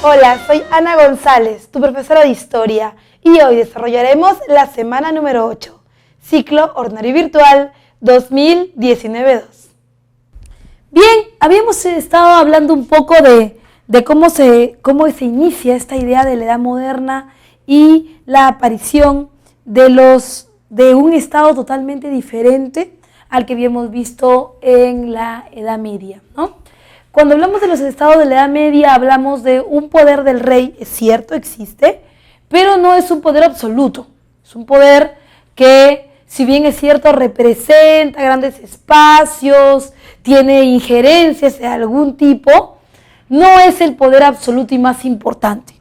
Hola, soy Ana González, tu profesora de Historia, y hoy desarrollaremos la semana número 8, Ciclo Ordinario Virtual 2019-2. Bien, habíamos estado hablando un poco de cómo se inicia esta idea de la Edad Moderna y la aparición de un estado totalmente diferente al que habíamos visto en la Edad Media, ¿no? Cuando hablamos de los estados de la Edad Media, hablamos de un poder del rey, es cierto, existe, pero no es un poder absoluto. Es un poder que, si bien es cierto, representa grandes espacios, tiene injerencias de algún tipo, no es el poder absoluto y más importante.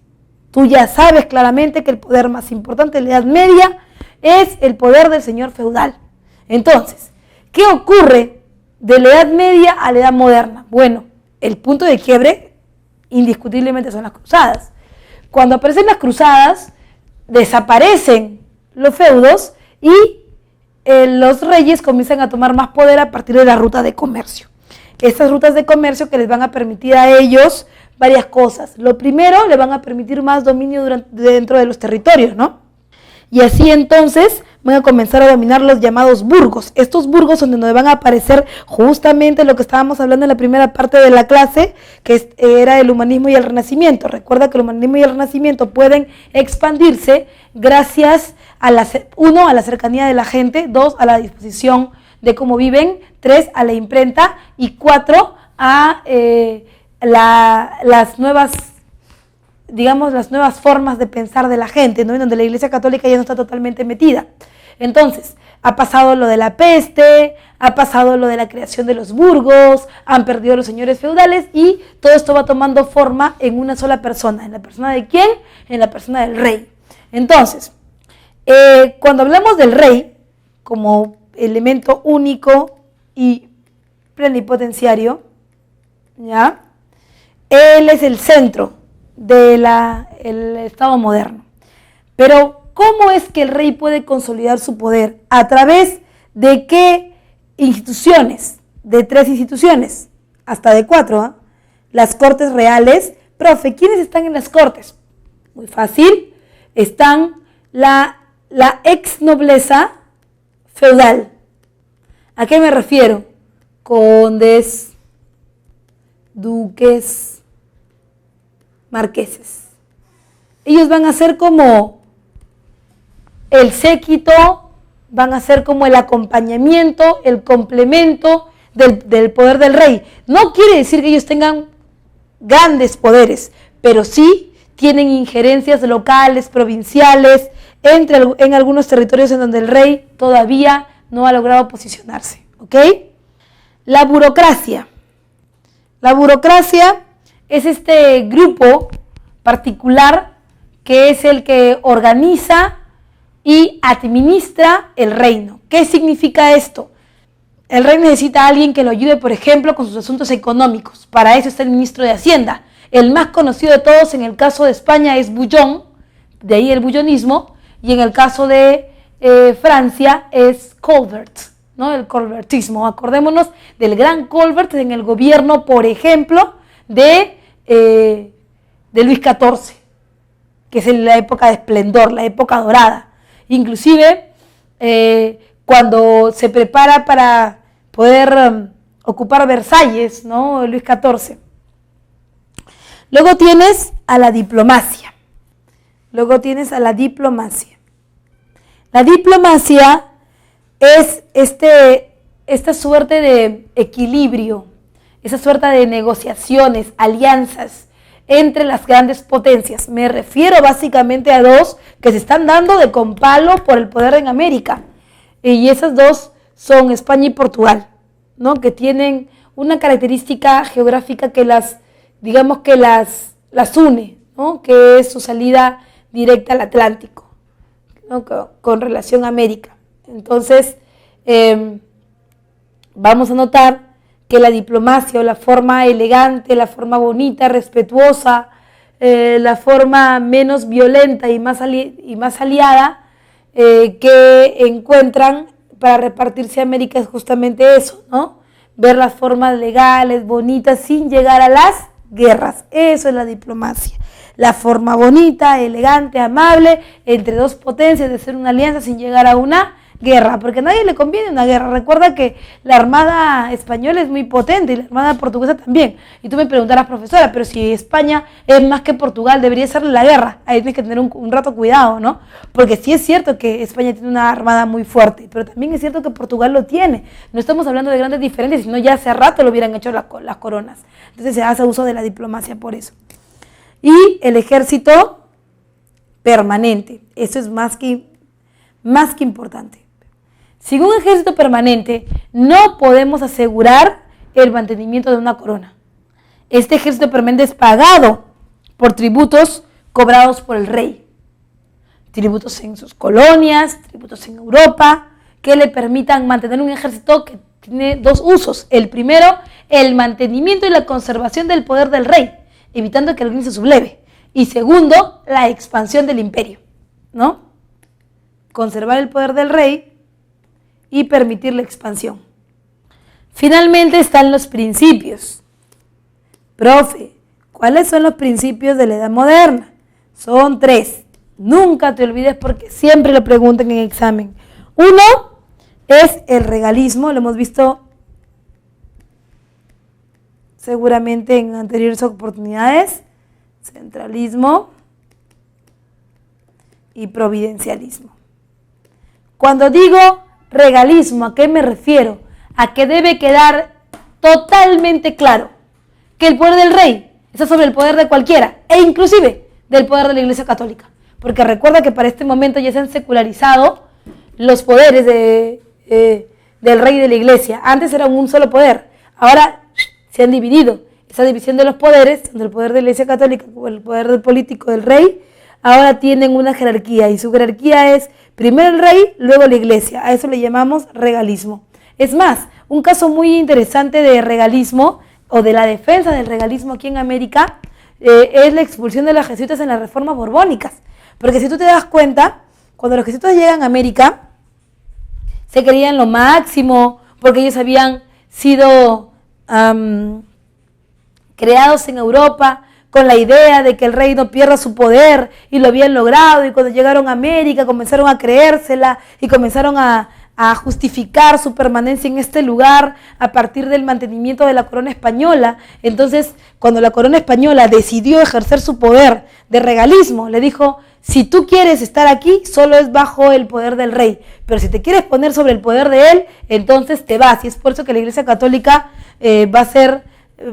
Tú ya sabes claramente que el poder más importante de la Edad Media es el poder del señor feudal. Entonces, ¿qué ocurre de la Edad Media a la Edad Moderna? Bueno, el punto de quiebre indiscutiblemente son las cruzadas. Cuando aparecen las cruzadas, desaparecen los feudos y los reyes comienzan a tomar más poder a partir de la ruta de comercio. Estas rutas de comercio que les van a permitir a ellos varias cosas. Lo primero, le van a permitir más dominio dentro de los territorios, ¿no? Y así entonces van a comenzar a dominar los llamados burgos. Estos burgos son donde van a aparecer justamente lo que estábamos hablando en la primera parte de la clase, que era el humanismo y el renacimiento. Recuerda que el humanismo y el renacimiento pueden expandirse gracias a la cercanía de la gente, 2, a la disposición de cómo viven, 3, a la imprenta y 4, a las nuevas formas de pensar de la gente, ¿no? En donde la Iglesia Católica ya no está totalmente metida. Entonces, ha pasado lo de la peste, ha pasado lo de la creación de los burgos, han perdido los señores feudales y todo esto va tomando forma en una sola persona. ¿En la persona de quién? En la persona del rey. Entonces, cuando hablamos del rey como elemento único y plenipotenciario, ¿ya? Él es el centro del Estado moderno. Pero, ¿cómo es que el rey puede consolidar su poder? ¿A través de qué instituciones? De 3 instituciones, hasta de 4, ¿eh? Las cortes reales. Profe, ¿quiénes están en las cortes? Muy fácil, están la ex nobleza feudal. ¿A qué me refiero? Condes, duques, marqueses. Ellos van a ser como el séquito, van a ser como el acompañamiento, el complemento del poder del rey. No quiere decir que ellos tengan grandes poderes, pero sí tienen injerencias locales, provinciales, en algunos territorios en donde el rey todavía no ha logrado posicionarse, ¿ok? La burocracia. La burocracia es este grupo particular que es el que organiza y administra el reino. ¿Qué significa esto? El rey necesita a alguien que lo ayude, por ejemplo, con sus asuntos económicos. Para eso está el ministro de Hacienda. El más conocido de todos en el caso de España es Bouillon, de ahí el bullonismo, y en el caso de Francia es Colbert, ¿no? El colbertismo. Acordémonos del gran Colbert en el gobierno, por ejemplo, de Luis XIV, que es la época de esplendor, la época dorada. Inclusive, cuando se prepara para poder ocupar Versalles, ¿no? Luis XIV. Luego tienes a la diplomacia. La diplomacia es esta suerte de equilibrio, esa suerte de negociaciones, alianzas entre las grandes potencias. Me refiero básicamente a 2 que se están dando de compalo por el poder en América. Y esas 2 son España y Portugal, ¿no? Que tienen una característica geográfica que las une, ¿no? Que es su salida directa al Atlántico, ¿no? Con relación a América. Entonces, vamos a notar que la diplomacia o la forma elegante, la forma bonita, respetuosa, la forma menos violenta y más aliada que encuentran para repartirse América es justamente eso, ¿no? Ver las formas legales, bonitas, sin llegar a las guerras. Eso es la diplomacia. la forma bonita, elegante, amable, entre dos potencias de hacer una alianza sin llegar a una guerra, porque a nadie le conviene una guerra. Recuerda que la Armada española es muy potente y la Armada portuguesa también. Y tú me preguntarás, profesora, pero si España es más que Portugal, debería hacerle la guerra. Ahí tienes que tener un rato cuidado, ¿no? Porque sí es cierto que España tiene una armada muy fuerte, pero también es cierto que Portugal lo tiene. No estamos hablando de grandes diferencias, sino ya hace rato lo hubieran hecho las coronas. Entonces se hace uso de la diplomacia por eso. Y el ejército permanente, eso es más que importante. Sin un ejército permanente no podemos asegurar el mantenimiento de una corona. Este ejército permanente es pagado por tributos cobrados por el rey. Tributos en sus colonias, tributos en Europa, que le permitan mantener un ejército que tiene dos usos. El primero, el mantenimiento y la conservación del poder del rey, evitando que el reino se subleve. Y segundo, la expansión del imperio, ¿no? Conservar el poder del rey y permitir la expansión. Finalmente están los principios. Profe, ¿cuáles son los principios de la Edad Moderna? Son 3. Nunca te olvides porque siempre lo preguntan en examen. 1 es el regalismo, lo hemos visto seguramente en anteriores oportunidades. Centralismo y providencialismo. Cuando digo regalismo, ¿a qué me refiero? A que debe quedar totalmente claro que el poder del rey está sobre el poder de cualquiera, e inclusive del poder de la Iglesia Católica. Porque recuerda que para este momento ya se han secularizado los poderes del rey y de la Iglesia. Antes eran un solo poder, ahora se han dividido. Esa división de los poderes, entre el poder de la Iglesia Católica y el poder del político del rey, ahora tienen una jerarquía, y su jerarquía es primero el rey, luego la Iglesia. A eso le llamamos regalismo. Es más, un caso muy interesante de regalismo o de la defensa del regalismo aquí en América es la expulsión de los jesuitas en las reformas borbónicas. Porque si tú te das cuenta, cuando los jesuitas llegan a América, se creían lo máximo, porque ellos habían sido creados en Europa con la idea de que el rey no pierda su poder, y lo habían logrado, y cuando llegaron a América comenzaron a creérsela y comenzaron a justificar su permanencia en este lugar a partir del mantenimiento de la corona española. Entonces, cuando la corona española decidió ejercer su poder de regalismo, le dijo: si tú quieres estar aquí, solo es bajo el poder del rey, pero si te quieres poner sobre el poder de él, entonces te vas. Y es por eso que la Iglesia Católica va a ser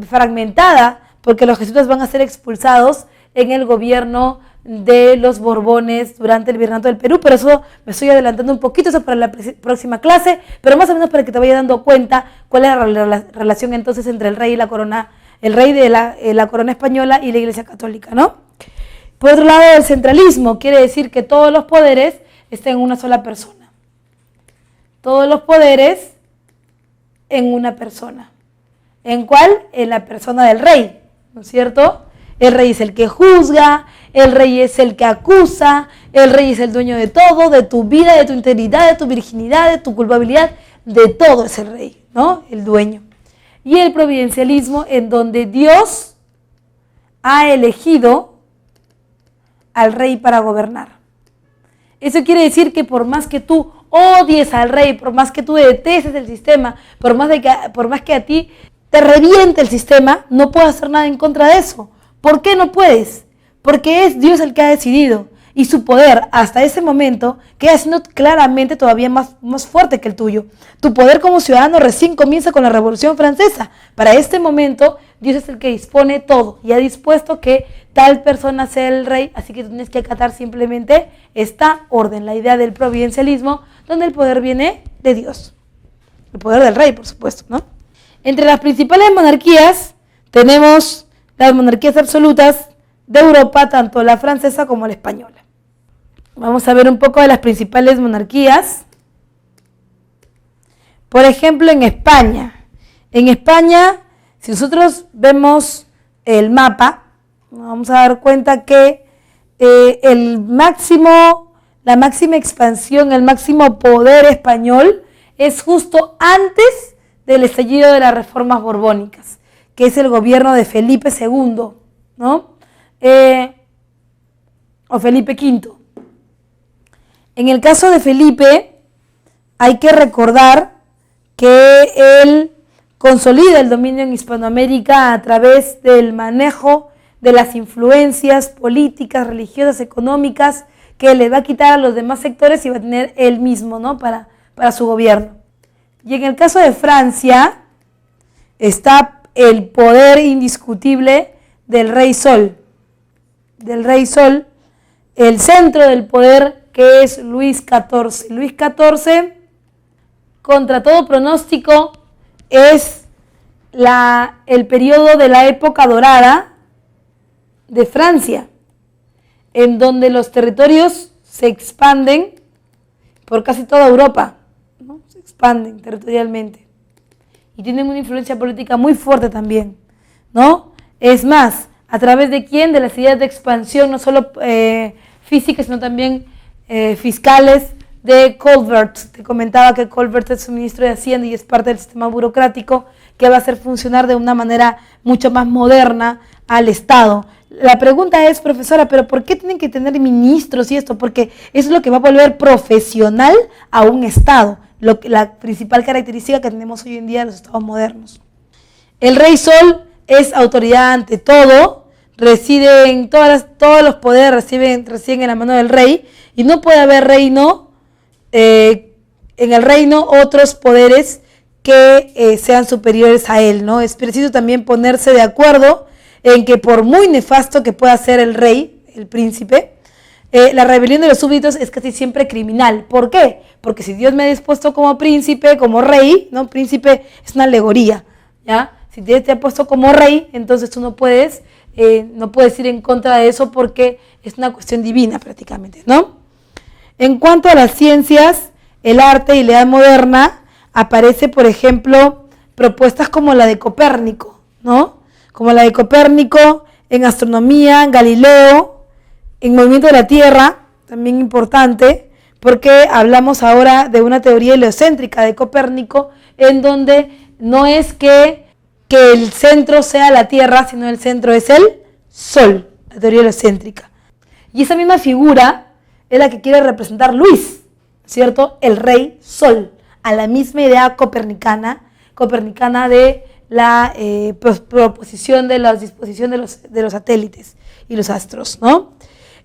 fragmentada, porque los jesuitas van a ser expulsados en el gobierno de los Borbones durante el virreinato del Perú. Pero eso me estoy adelantando un poquito, eso para la próxima clase, pero más o menos para que te vayas dando cuenta cuál es la relación entonces entre el rey y la corona, el rey de la corona española y la Iglesia Católica, ¿no? Por otro lado, el centralismo quiere decir que todos los poderes estén en una sola persona. Todos los poderes en una persona. ¿En cuál? En la persona del rey, ¿no es cierto? El rey es el que juzga, el rey es el que acusa, el rey es el dueño de todo, de tu vida, de tu integridad, de tu virginidad, de tu culpabilidad, de todo es el rey, ¿no? El dueño. Y el providencialismo, en donde Dios ha elegido al rey para gobernar. Eso quiere decir que por más que tú odies al rey, por más que tú detestes el sistema, por más que a ti te reviente el sistema, no puedes hacer nada en contra de eso. ¿Por qué no puedes? Porque es Dios el que ha decidido, y su poder hasta ese momento queda siendo claramente todavía más fuerte que el tuyo. Tu poder como ciudadano recién comienza con la Revolución Francesa. Para este momento, Dios es el que dispone todo y ha dispuesto que tal persona sea el rey, así que tú tienes que acatar simplemente esta orden, la idea del providencialismo, donde el poder viene de Dios. El poder del rey, por supuesto, ¿no? Entre las principales monarquías tenemos las monarquías absolutas de Europa, tanto la francesa como la española. Vamos a ver un poco de las principales monarquías. Por ejemplo, en España. En España, si nosotros vemos el mapa, nos vamos a dar cuenta que la máxima expansión, el máximo poder español es justo antes del estallido de las reformas borbónicas, que es el gobierno de Felipe II, ¿no? o Felipe V. En el caso de Felipe, hay que recordar que él consolida el dominio en Hispanoamérica a través del manejo de las influencias políticas, religiosas, económicas, que le va a quitar a los demás sectores y va a tener él mismo, ¿no? para su gobierno. Y en el caso de Francia, está el poder indiscutible del Rey Sol. El centro del poder, que es Luis XIV. Luis XIV, contra todo pronóstico, es el periodo de la época dorada de Francia, en donde los territorios se expanden por casi toda Europa, ¿no? Se expanden territorialmente y tienen una influencia política muy fuerte también, ¿no? Es más, ¿a través de quién? De las ideas de expansión, no solo físicas, sino también fiscales, de Colbert. Te comentaba que Colbert es un ministro de Hacienda y es parte del sistema burocrático que va a hacer funcionar de una manera mucho más moderna al Estado. La pregunta es, profesora, ¿pero por qué tienen que tener ministros y esto? Porque eso es lo que va a volver profesional a un Estado, la principal característica que tenemos hoy en día de los Estados modernos. El Rey Sol es autoridad ante todo, reside en todos los poderes residen en la mano del rey, y no puede haber reino, en el reino otros poderes que sean superiores a él, ¿no? Es preciso también ponerse de acuerdo en que por muy nefasto que pueda ser el rey, el príncipe, la rebelión de los súbditos es casi siempre criminal. ¿Por qué? Porque si Dios me ha dispuesto como príncipe, como rey, ¿no? Príncipe es una alegoría, ¿ya? Si Dios te ha puesto como rey, entonces tú no puedes ir en contra de eso porque es una cuestión divina prácticamente, ¿no? En cuanto a las ciencias, el arte y la edad moderna, aparece, por ejemplo, propuestas como la de Copérnico, ¿no? Como la de Copérnico en astronomía, Galileo, en movimiento de la Tierra, también importante, porque hablamos ahora de una teoría heliocéntrica de Copérnico, en donde no es que el centro sea la Tierra, sino el centro es el Sol, la teoría heliocéntrica. Y esa misma figura es la que quiere representar Luis, ¿cierto? El Rey Sol, a la misma idea copernicana de la proposición de la disposición de los satélites y los astros, ¿no?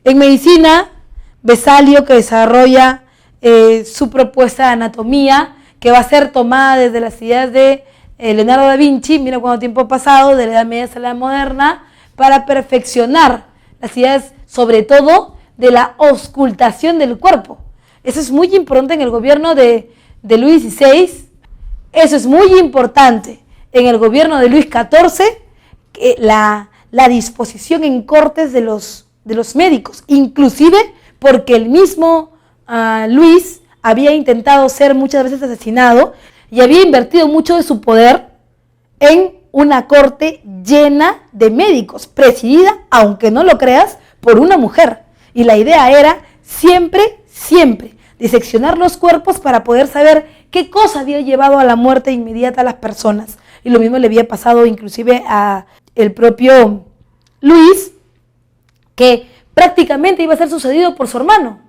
En medicina, Vesalio, que desarrolla su propuesta de anatomía, que va a ser tomada desde las ideas de Leonardo da Vinci, mira cuánto tiempo ha pasado, de la Edad Media hasta la Edad Moderna, para perfeccionar las ideas, sobre todo, de la auscultación del cuerpo. Eso es muy importante en el gobierno de Luis XVI, eso es muy importante en el gobierno de Luis XIV, la disposición en cortes de los médicos, inclusive porque el mismo Luis había intentado ser muchas veces asesinado y había invertido mucho de su poder en una corte llena de médicos, presidida, aunque no lo creas, por una mujer. Y la idea era siempre diseccionar los cuerpos para poder saber qué cosa había llevado a la muerte inmediata a las personas. Y lo mismo le había pasado inclusive a el propio Luis, que prácticamente iba a ser sucedido por su hermano,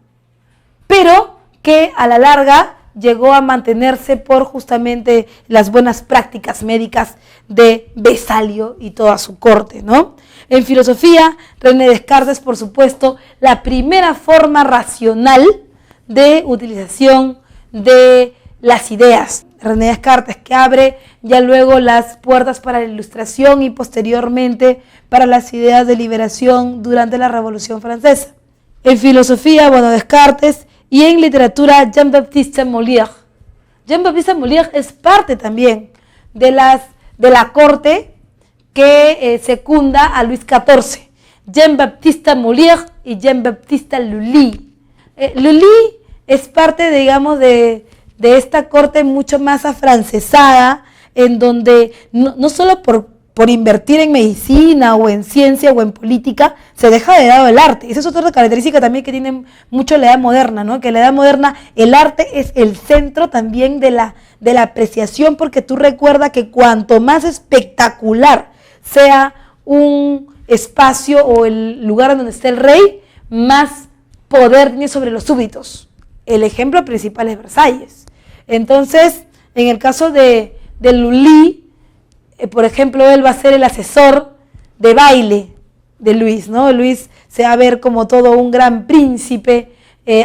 pero que a la larga llegó a mantenerse por justamente las buenas prácticas médicas de Vesalio y toda su corte, ¿no? En filosofía, René Descartes, por supuesto, la primera forma racional de utilización de las ideas. René Descartes, que abre ya luego las puertas para la Ilustración y posteriormente para las ideas de liberación durante la Revolución Francesa. En filosofía, Descartes, y en literatura, Jean-Baptiste Molière. Jean-Baptiste Molière es parte también de la corte que secunda a Luis XIV. Jean-Baptiste Molière y Jean-Baptiste Lully. Lully es parte, digamos, de esta corte mucho más afrancesada, en donde no solo por invertir en medicina o en ciencia o en política se deja de lado el arte. Esa es otra característica también que tiene mucho la edad moderna, ¿no? Que en la edad moderna el arte es el centro también de la apreciación, porque tú recuerda que cuanto más espectacular sea un espacio o el lugar donde esté el rey, más poder tiene sobre los súbditos. El ejemplo principal es Versalles. Entonces, en el caso de Lully, por ejemplo, él va a ser el asesor de baile de Luis, ¿no? Luis se va a ver como todo un gran príncipe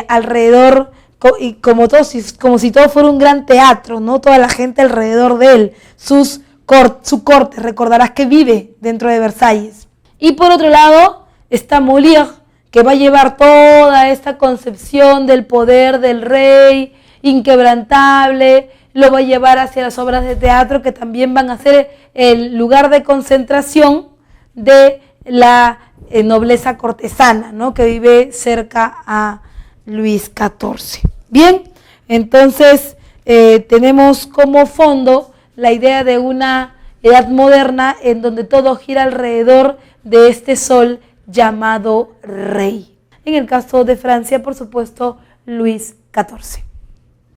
alrededor, y como si todo fuera un gran teatro, ¿no? Toda la gente alrededor de él, su corte, recordarás que vive dentro de Versalles. Y por otro lado está Molière, que va a llevar toda esta concepción del poder del rey inquebrantable, lo va a llevar hacia las obras de teatro que también van a ser el lugar de concentración de la nobleza cortesana, ¿no? Que vive cerca a Luis XIV. Bien, entonces tenemos como fondo la idea de una edad moderna en donde todo gira alrededor de este sol llamado rey. En el caso de Francia, por supuesto, Luis XIV.